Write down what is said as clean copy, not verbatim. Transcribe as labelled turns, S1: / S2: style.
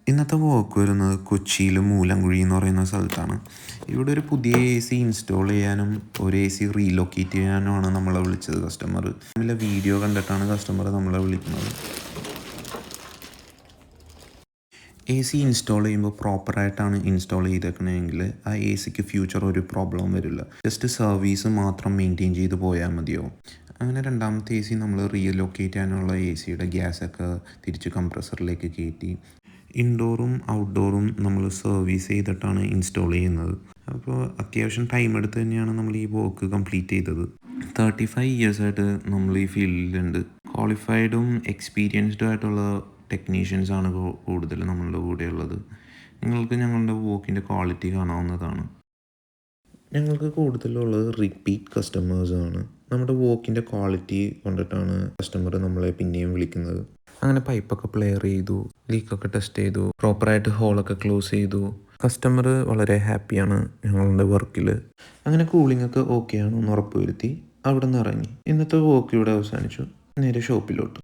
S1: ഇന്നത്തെ വർക്ക് വരുന്നത് കൊച്ചിയിൽ മൂലംകുഴി എന്ന് പറയുന്ന സ്ഥലത്താണ്. ഇവിടെ ഒരു പുതിയ എ സി ഇൻസ്റ്റാൾ ചെയ്യാനും ഒരു എ സി റീലൊക്കേറ്റ് ചെയ്യാനുമാണ് നമ്മളെ വിളിച്ചത് കസ്റ്റമർ. നമ്മളെ വീഡിയോ കണ്ടിട്ടാണ് കസ്റ്റമർ നമ്മളെ വിളിക്കുന്നത്. എ സി ഇൻസ്റ്റാൾ ചെയ്യുമ്പോൾ പ്രോപ്പറായിട്ടാണ് ഇൻസ്റ്റാൾ ചെയ്തേക്കണമെങ്കിൽ ആ എ സിക്ക് ഫ്യൂച്ചർ ഒരു പ്രോബ്ലം വരില്ല. ജസ്റ്റ് സർവീസ് മാത്രം മെയിൻറ്റെയിൻ ചെയ്ത് പോയാൽ മതിയോ. അങ്ങനെ രണ്ടാമത്തെ എ സി നമ്മൾ റീലൊക്കേറ്റ് ചെയ്യാനുള്ള എ സിയുടെ ഗ്യാസൊക്കെ തിരിച്ച് കംപ്രസറിലേക്ക് കയറ്റി ഇൻഡോറും ഔട്ട്ഡോറും നമ്മൾ സർവീസ് ചെയ്തിട്ടാണ് ഇൻസ്റ്റാൾ ചെയ്യുന്നത്. അപ്പോൾ അത്യാവശ്യം ടൈം എടുത്ത് തന്നെയാണ് നമ്മൾ ഈ വർക്ക് കംപ്ലീറ്റ് ചെയ്തത്. 35 ഇയേഴ്സായിട്ട് നമ്മൾ ഈ ഫീൽഡിലുണ്ട്. ക്വാളിഫൈഡും എക്സ്പീരിയൻസ്ഡും ആയിട്ടുള്ള ടെക്നീഷ്യൻസാണ് കൂടുതൽ നമ്മളുടെ കൂടെയുള്ളത്. നിങ്ങൾക്ക് ഞങ്ങളുടെ വർക്കിൻ്റെ ക്വാളിറ്റി കാണാവുന്നതാണ്. ഞങ്ങൾക്ക് കൂടുതലുള്ളത് റിപ്പീറ്റ് കസ്റ്റമേഴ്സാണ്. നമ്മുടെ വർക്കിൻ്റെ ക്വാളിറ്റി കൊണ്ടിട്ടാണ് കസ്റ്റമർ നമ്മളെ പിന്നെയും വിളിക്കുന്നത്. അങ്ങനെ പൈപ്പൊക്കെ പ്ലെയർ ചെയ്തു, ലീക്കൊക്കെ ടെസ്റ്റ് ചെയ്തു, പ്രോപ്പറായിട്ട് ഹോളൊക്കെ ക്ലോസ് ചെയ്തു. കസ്റ്റമർ വളരെ ഹാപ്പിയാണ് ഞങ്ങളുടെ വർക്കിൽ. അങ്ങനെ കൂളിംഗ് ഒക്കെ ഓക്കെ ആണെന്ന് ഉറപ്പ് വരുത്തി അവിടെ നിന്ന് ഇറങ്ങി. ഇന്നത്തെ വർക്ക് ഇവിടെ അവസാനിച്ചു. നേരെ ഷോപ്പിലോട്ട്.